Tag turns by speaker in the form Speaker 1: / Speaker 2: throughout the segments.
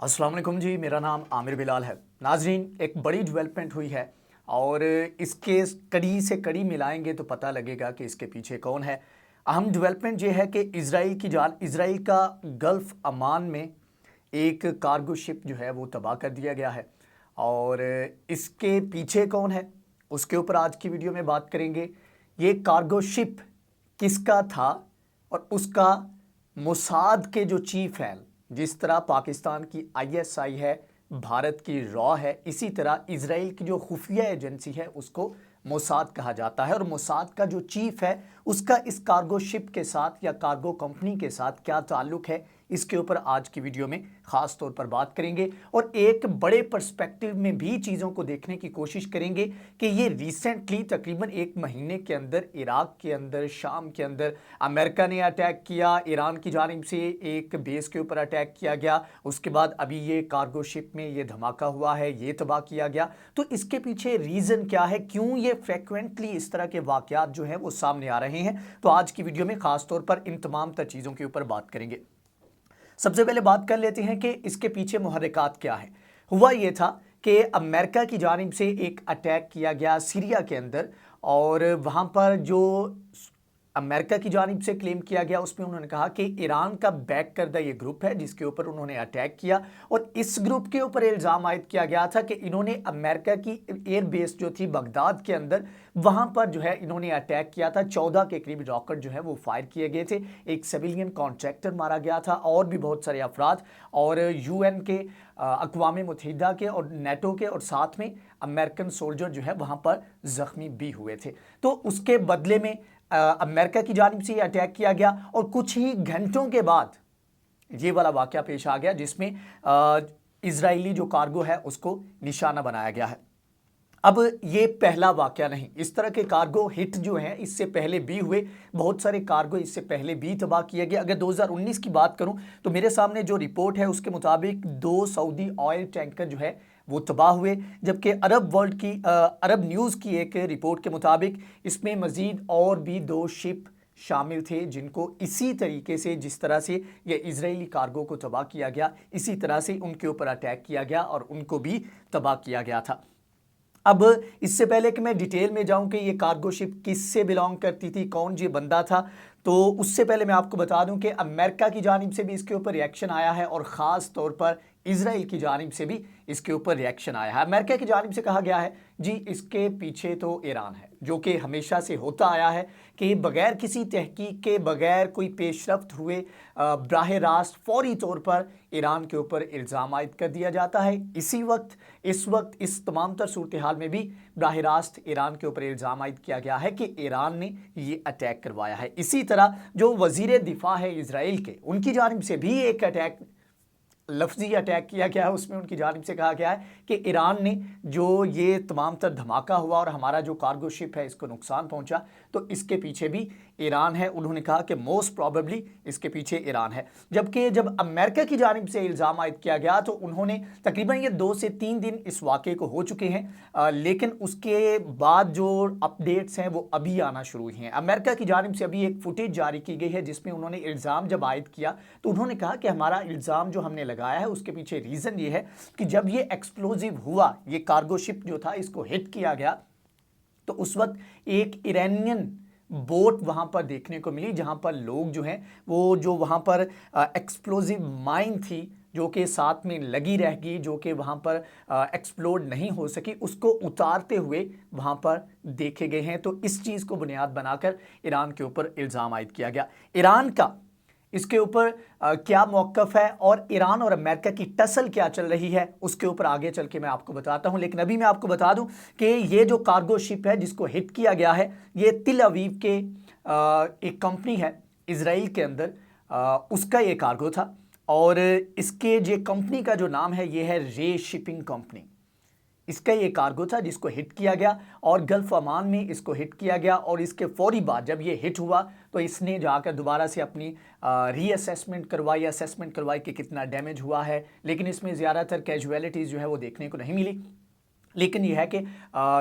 Speaker 1: अस्सलाम वालेकुम जी, मेरा नाम आमिर बिलाल है। नाजरीन, एक बड़ी डेवलपमेंट हुई है और इसके कड़ी से कड़ी मिलाएंगे तो पता लगेगा कि इसके पीछे कौन है। अहम डेवलपमेंट ये है कि इसराइल का गल्फ़ अमान में एक कार्गो शिप जो है वो तबाह कर दिया गया है और इसके पीछे कौन है उसके ऊपर आज की वीडियो में बात करेंगे। ये कार्गो शिप किसका था और उसका मोसाद के जो चीफ हैं, जिस तरह पाकिस्तान की आईएसआई है, भारत की रॉ है, इसी तरह इजराइल की जो खुफिया एजेंसी है उसको मोसाद कहा जाता है। और मोसाद का जो चीफ है उसका इस कार्गो शिप के साथ या कार्गो कंपनी के साथ क्या ताल्लुक है, इसके ऊपर आज की वीडियो में खास तौर पर बात करेंगे और एक बड़े पर्सपेक्टिव में भी चीज़ों को देखने की कोशिश करेंगे कि ये रिसेंटली तकरीबन एक महीने के अंदर इराक के अंदर, शाम के अंदर अमेरिका ने अटैक किया, ईरान की जानिब से एक बेस के ऊपर अटैक किया गया, उसके बाद अभी ये कार्गो शिप में ये धमाका हुआ है, ये तबाह किया गया। तो इसके पीछे रीज़न क्या है, क्यों ये फ्रिक्वेंटली इस तरह के वाक़यात जो हैं वो सामने आ रहे हैं, तो आज की वीडियो में खास तौर पर इन तमाम तर चीज़ों के ऊपर बात करेंगे। सबसे पहले बात कर लेते हैं कि इसके पीछे मुहर्रिकात क्या है। हुआ ये था कि अमेरिका की जानिब से एक अटैक किया गया सीरिया के अंदर और वहाँ पर जो अमेरिका की जानिब से क्लेम किया गया उसमें उन्होंने कहा कि ईरान का बैक करदा ये ग्रुप है जिसके ऊपर उन्होंने अटैक किया और इस ग्रुप के ऊपर इल्ज़ाम आयद किया गया था कि इन्होंने अमेरिका की एयर बेस जो थी बगदाद के अंदर, वहाँ पर जो है इन्होंने अटैक किया था। 14 के करीब रॉकेट जो है वो फायर किए गए थे, एक सिविलियन कॉन्ट्रैक्टर मारा गया था और भी बहुत सारे अफराद, और यूएन के, अक़वाम मुत्तहिदा के और नेटो के और साथ में अमेरिकन सोल्जर जो है वहाँ पर ज़ख्मी भी हुए थे। तो उसके बदले में अमेरिका की जानिब से अटैक किया गया और कुछ ही घंटों के बाद ये वाला वाक़या पेश आ गया जिसमें इजरायली जो कार्गो है उसको निशाना बनाया गया है। अब ये पहला वाक़या नहीं, इस तरह के कार्गो हिट जो हैं इससे पहले भी हुए, बहुत सारे कार्गो इससे पहले भी तबाह किए गए। अगर 2019 की बात करूं तो मेरे सामने जो रिपोर्ट है उसके मुताबिक 2 सऊदी ऑयल टैंकर जो है वो तबाह हुए, जबकि अरब न्यूज़ की एक रिपोर्ट के मुताबिक इसमें मज़ीद और भी 2 शिप शामिल थे जिनको इसी तरीके से, जिस तरह से ये इजरायली कार्गो को तबाह किया गया, इसी तरह से उनके ऊपर अटैक किया गया और उनको भी तबाह किया गया था। अब इससे पहले कि मैं डिटेल में जाऊं कि ये कार्गो शिप किससे बिलोंग करती थी, कौन ये बंदा था, तो उससे पहले मैं आपको बता दूं कि अमेरिका की जानिब से भी इसके ऊपर रिएक्शन आया है और ख़ास तौर पर इजराइल की जानिब से भी इसके ऊपर रिएक्शन आया है। अमेरिका की जानिब से कहा गया है जी इसके पीछे तो ईरान है, जो कि हमेशा से होता आया है कि बग़ैर किसी तहकीक के, बग़ैर कोई पेशरफ्त हुए बराह रास्त फौरी तौर पर ईरान के ऊपर इल्ज़ाम आयद कर दिया जाता है। इस वक्त इस तमाम तर सूरत हाल में भी बराह रास्त ईरान के ऊपर इल्ज़ाम आयद किया गया है कि ईरान ने ये अटैक करवाया है। इसी तरह जो वज़ीर दिफा है इजराइल के, उनकी जानिब से भी एक अटैक, लफ्जी अटैक किया गया है, उसमें उनकी जानिब से कहा गया है कि ईरान ने जो ये तमाम तर धमाका हुआ और हमारा जो कार्गो शिप है इसको नुकसान पहुंचा, तो इसके पीछे भी ईरान है। उन्होंने कहा कि मोस्ट प्रॉबेबली इसके पीछे ईरान है। जबकि जब अमेरिका की जानिब से इल्ज़ाम आयद किया गया तो उन्होंने तकरीबन ये 2 से 3 दिन इस वाक़े को हो चुके हैं, लेकिन उसके बाद जो अपडेट्स हैं वो अभी आना शुरू हुई हैं। अमेरिका की जानिब से अभी एक फुटेज जारी की गई है जिसमें उन्होंने इल्ज़ाम जब आयद किया तो उन्होंने कहा कि हमारा इल्ज़ाम जो हमने लगाया है उसके पीछे रीज़न ये है कि जब ये एक्सप्लोजिव हुआ, ये कार्गो शिप जो था इसको हिट किया गया, तो उस वक्त एक ईरानियन बोट वहाँ पर देखने को मिली जहाँ पर लोग जो हैं वो, जो वहाँ पर एक्सप्लोजिव माइन थी जो कि साथ में लगी रह गई, जो कि वहाँ पर एक्सप्लोड नहीं हो सकी, उसको उतारते हुए वहाँ पर देखे गए हैं। तो इस चीज़ को बुनियाद बनाकर ईरान के ऊपर इल्ज़ाम आयद किया गया। ईरान का इसके ऊपर क्या मौक़िफ़ है और ईरान और अमेरिका की टसल क्या चल रही है उसके ऊपर आगे चल के मैं आपको बताता हूं। लेकिन अभी मैं आपको बता दूं कि ये जो कार्गो शिप है जिसको हिट किया गया है, ये तिल अवीव के एक कंपनी है इजराइल के अंदर, उसका ये कार्गो था और इसके जो कंपनी का जो नाम है ये है रे शिपिंग कंपनी। इसका ये कार्गो था जिसको हिट किया गया और गल्फ़ अमान में इसको हिट किया गया और इसके फौरी बाद जब ये हिट हुआ तो इसने जाकर दोबारा से अपनी रीअसेसमेंट करवाई कि कितना डैमेज हुआ है, लेकिन इसमें ज़्यादातर कैजुअलिटीज़ जो है वो देखने को नहीं मिली। لیکن یہ ہے کہ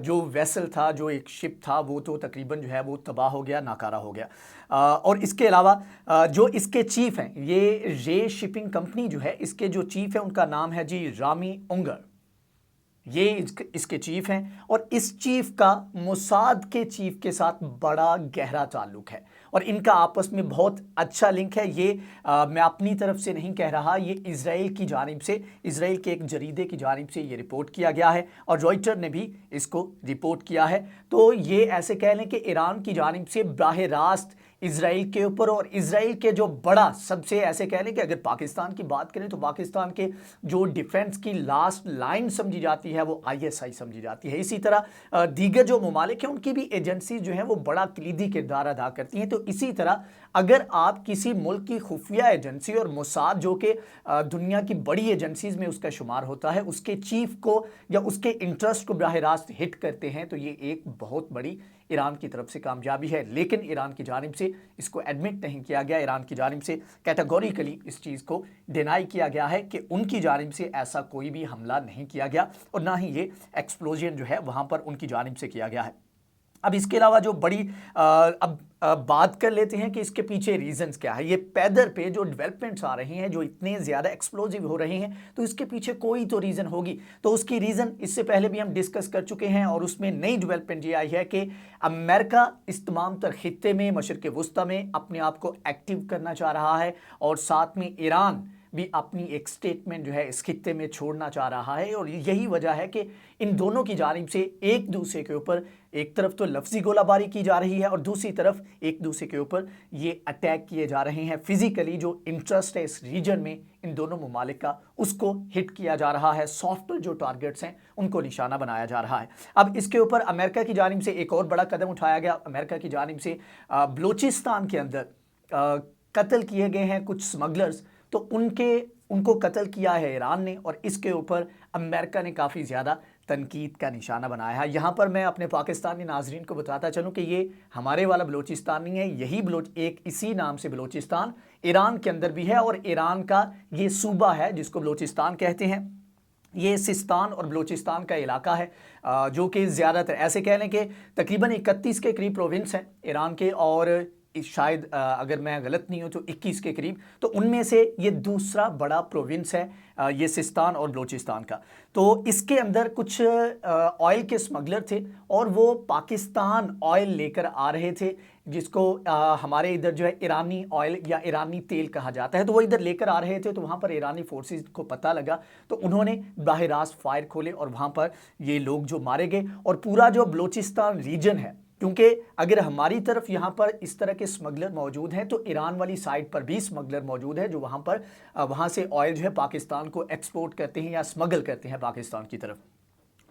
Speaker 1: جو ویسل تھا، جو ایک شپ تھا، وہ تو تقریباً جو ہے وہ تباہ ہو گیا، ناکارہ ہو گیا۔ اور اس کے علاوہ جو اس کے چیف ہیں، یہ رے شپنگ کمپنی جو ہے، اس کے جو چیف ہیں ان کا نام ہے جی رامی اونگر، یہ اس کے چیف ہیں، اور اس چیف کا موساد کے چیف کے ساتھ بڑا گہرا تعلق ہے، اور ان کا آپس میں بہت اچھا لنک ہے۔ یہ میں اپنی طرف سے نہیں کہہ رہا، یہ اسرائیل کی جانب سے، اسرائیل کے ایک جریدے کی جانب سے یہ رپورٹ کیا گیا ہے، اور روئٹر نے بھی اس کو رپورٹ کیا ہے۔ تو یہ ایسے کہہ لیں کہ ایران کی جانب سے براہ راست اسرائیل کے اوپر، اور اسرائیل کے جو بڑا سب سے ایسے کہہ لیں کہ اگر پاکستان کی بات کریں تو پاکستان کے جو ڈیفنس کی لاسٹ لائن سمجھی جاتی ہے وہ ISI سمجھی جاتی ہے۔ اسی طرح دیگر جو ممالک ہیں ان کی بھی ایجنسیز جو ہیں وہ بڑا کلیدی کردار ادا کرتی ہیں۔ تو اسی طرح اگر آپ کسی ملک کی خفیہ ایجنسی اور موساد جو کہ دنیا کی بڑی ایجنسیز میں اس کا شمار ہوتا ہے، اس کے چیف کو یا اس کے انٹرسٹ کو براہ راست ہٹ کرتے ہیں، تو یہ ایک بہت بڑی ایران کی طرف سے کامیابی ہے۔ لیکن ایران کی جانب سے اس کو ایڈمٹ نہیں کیا گیا، ایران کی جانب سے کیٹیگوریکلی اس چیز کو ڈینائی کیا گیا ہے کہ ان کی جانب سے ایسا کوئی بھی حملہ نہیں کیا گیا، اور نہ ہی یہ ایکسپلوژن جو ہے وہاں پر ان کی جانب سے کیا گیا ہے۔ اب اس کے علاوہ جو بڑی اب بات کر لیتے ہیں کہ اس کے پیچھے ریزنز کیا ہے۔ یہ پیدر پہ جو ڈیولپمنٹس آ رہے ہیں، جو اتنے زیادہ ایکسپلوزیو ہو رہے ہیں، تو اس کے پیچھے کوئی تو ریزن ہوگی۔ تو اس کی ریزن اس سے پہلے بھی ہم ڈسکس کر چکے ہیں، اور اس میں نئی ڈیولپمنٹ یہ آئی ہے کہ امریکہ اس تمام تر خطے میں، مشرق وسطیٰ میں اپنے آپ کو ایکٹیو کرنا چاہ رہا ہے، اور ساتھ میں ایران بھی اپنی ایک سٹیٹمنٹ جو ہے اس خطے میں چھوڑنا چاہ رہا ہے۔ اور یہی وجہ ہے کہ ان دونوں کی جانب سے ایک دوسرے کے اوپر ایک طرف تو لفظی گولہ باری کی جا رہی ہے، اور دوسری طرف ایک دوسرے کے اوپر یہ اٹیک کیے جا رہے ہیں۔ فزیکلی جو انٹرسٹ ہے اس ریجن میں ان دونوں ممالک کا، اس کو ہٹ کیا جا رہا ہے، سافٹ جو ٹارگٹس ہیں ان کو نشانہ بنایا جا رہا ہے۔ اب اس کے اوپر امریکہ کی جانب سے ایک اور بڑا قدم اٹھایا گیا۔ امریکہ کی جانب سے بلوچستان کے اندر قتل کیے گئے ہیں کچھ سمگلرز، تو ان کو قتل کیا ہے ایران نے، اور اس کے اوپر امریکہ نے کافی زیادہ تنقید کا نشانہ بنایا ہے۔ یہاں پر میں اپنے پاکستانی ناظرین کو بتاتا چلوں کہ یہ ہمارے والا بلوچستان نہیں ہے، یہی ایک اسی نام سے بلوچستان ایران کے اندر بھی ہے، اور ایران کا یہ صوبہ ہے جس کو بلوچستان کہتے ہیں۔ یہ سستان اور بلوچستان کا علاقہ ہے، جو کہ زیادہ تر ایسے کہہ لیں کہ تقریباً 31 کے قریب پروونس ہیں ایران کے، اور شاید اگر میں غلط نہیں ہوں تو 21 کے قریب، تو ان میں سے یہ دوسرا بڑا پروونس ہے یہ سستان اور بلوچستان کا۔ تو اس کے اندر کچھ آئل کے سمگلر تھے، اور وہ پاکستان آئل لے کر آ رہے تھے، جس کو ہمارے ادھر جو ہے ایرانی آئل یا ایرانی تیل کہا جاتا ہے۔ تو وہ ادھر لے کر آ رہے تھے، تو وہاں پر ایرانی فورسز کو پتہ لگا، تو انہوں نے براہ راست فائر کھولے، اور وہاں پر یہ لوگ جو مارے گئے۔ اور پورا جو بلوچستان ریجن ہے، کیونکہ اگر ہماری طرف یہاں پر اس طرح کے سمگلر موجود ہیں، تو ایران والی سائڈ پر بھی سمگلر موجود ہے، جو وہاں سے آئل جو ہے پاکستان کو ایکسپورٹ کرتے ہیں یا سمگل کرتے ہیں پاکستان کی طرف۔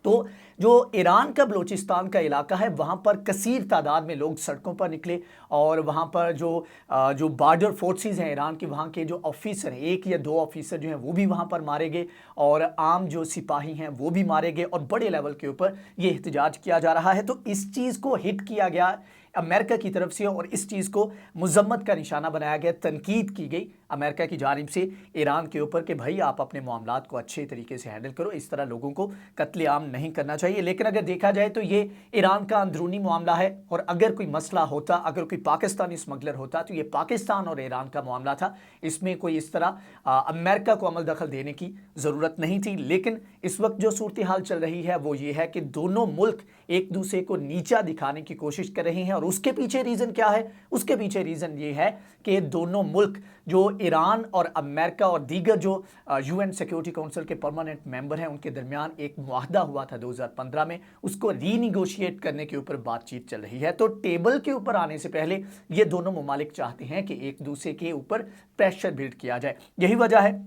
Speaker 1: تو جو ایران کا بلوچستان کا علاقہ ہے، وہاں پر کثیر تعداد میں لوگ سڑکوں پر نکلے، اور وہاں پر جو بارڈر فورسز ہیں ایران کے، وہاں کے جو آفیسر ہیں، 1 یا 2 آفیسر جو ہیں وہ بھی وہاں پر مارے گئے، اور عام جو سپاہی ہیں وہ بھی مارے گئے، اور بڑے لیول کے اوپر یہ احتجاج کیا جا رہا ہے۔ تو اس چیز کو ہٹ کیا گیا امریکہ کی طرف سے، اور اس چیز کو مذمت کا نشانہ بنایا گیا، تنقید کی گئی امریکہ کی جانب سے ایران کے اوپر کہ بھائی آپ اپنے معاملات کو اچھے طریقے سے ہینڈل کرو، اس طرح لوگوں کو قتل عام نہیں کرنا چاہیے۔ لیکن اگر دیکھا جائے تو یہ ایران کا اندرونی معاملہ ہے، اور اگر کوئی مسئلہ ہوتا، اگر کوئی پاکستانی سمگلر ہوتا، تو یہ پاکستان اور ایران کا معاملہ تھا، اس میں کوئی اس طرح امریکہ کو عمل دخل دینے کی ضرورت نہیں تھی۔ لیکن اس وقت جو صورتحال چل رہی ہے وہ یہ ہے کہ دونوں ملک ایک دوسرے کو نیچا دکھانے کی کوشش کر رہے ہیں، اور اس کے پیچھے ریزن کیا ہے؟ اس کے پیچھے ریزن یہ ہے کہ دونوں ملک جو ایران اور امریکہ اور دیگر جو UN سیکیورٹی کونسل کے پرماننٹ ممبر ہیں، ان کے درمیان ایک معاہدہ ہوا تھا 2015 میں، اس کو ری نیگوشیٹ کرنے کے اوپر بات چیت چل رہی ہے۔ تو ٹیبل کے اوپر آنے سے پہلے یہ دونوں ممالک چاہتے ہیں کہ ایک دوسرے کے اوپر پریشر بلڈ کیا جائے۔ یہی وجہ ہے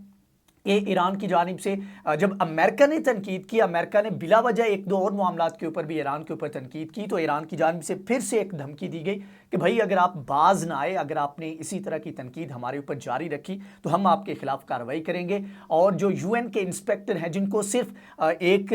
Speaker 1: کہ ایران کی جانب سے جب امریکہ نے تنقید کی، امریکہ نے بلا وجہ 1-2 اور معاملات کے اوپر بھی ایران کے اوپر تنقید کی، تو ایران کی جانب سے پھر سے ایک دھمکی دی گئی کہ بھائی اگر آپ باز نہ آئے، اگر آپ نے اسی طرح کی تنقید ہمارے اوپر جاری رکھی، تو ہم آپ کے خلاف کارروائی کریں گے۔ اور جو UN کے انسپیکٹر ہیں، جن کو صرف ایک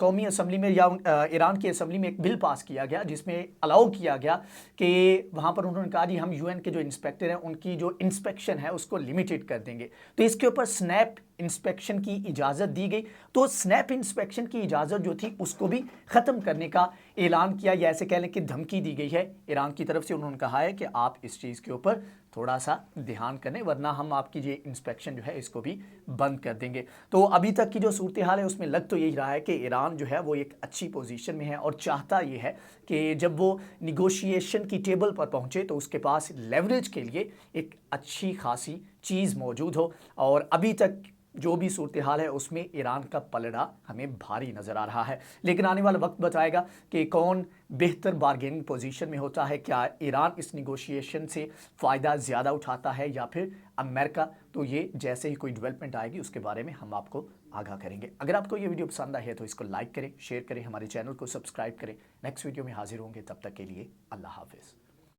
Speaker 1: قومی اسمبلی میں یا ایران کی اسمبلی میں ایک بل پاس کیا گیا جس میں الاؤ کیا گیا کہ وہاں پر انہوں نے کہا جی ہم UN کے جو انسپیکٹر ہیں ان کی جو انسپیکشن ہے اس کو لمیٹڈ کر دیں گے، تو اس کے اوپر سنیپ इंस्पेक्शन की इजाज़त दी गई, तो स्नैप इंस्पेक्शन की इजाज़त जो थी उसको भी ख़त्म करने का ऐलान किया, या ऐसे कह लें कि धमकी दी गई है ईरान की तरफ से। उन्होंने कहा है कि आप इस चीज़ के ऊपर थोड़ा सा ध्यान करें, वरना हम आपकी ये इंस्पेक्शन जो है इसको भी बंद कर देंगे। तो अभी तक की जो सूरत हाल है उसमें लग तो यही रहा है कि ईरान जो है वो एक अच्छी पोजीशन में है और चाहता ये है कि जब वो निगोशिएशन की टेबल पर पहुंचे तो उसके पास लेवरेज के लिए एक अच्छी खासी चीज़ मौजूद हो। और अभी तक जो भी सूरत हाल है उसमें ईरान का पलड़ा हमें भारी नज़र आ रहा है, लेकिन आने वाला वक्त बताएगा कि कौन बेहतर बारगेनिंग पोजीशन में होता है। क्या ईरान इस निगोशिएशन से फ़ायदा ज़्यादा उठाता है या फिर अमेरिका? तो ये जैसे ही कोई डेवलपमेंट आएगी उसके बारे में हम आपको आगाह करेंगे। अगर आपको ये वीडियो पसंद आई है तो इसको लाइक करें, शेयर करें, हमारे चैनल को सब्सक्राइब करें। नेक्स्ट वीडियो में हाजिर होंगे, तब तक के लिए अल्लाह हाफिज़।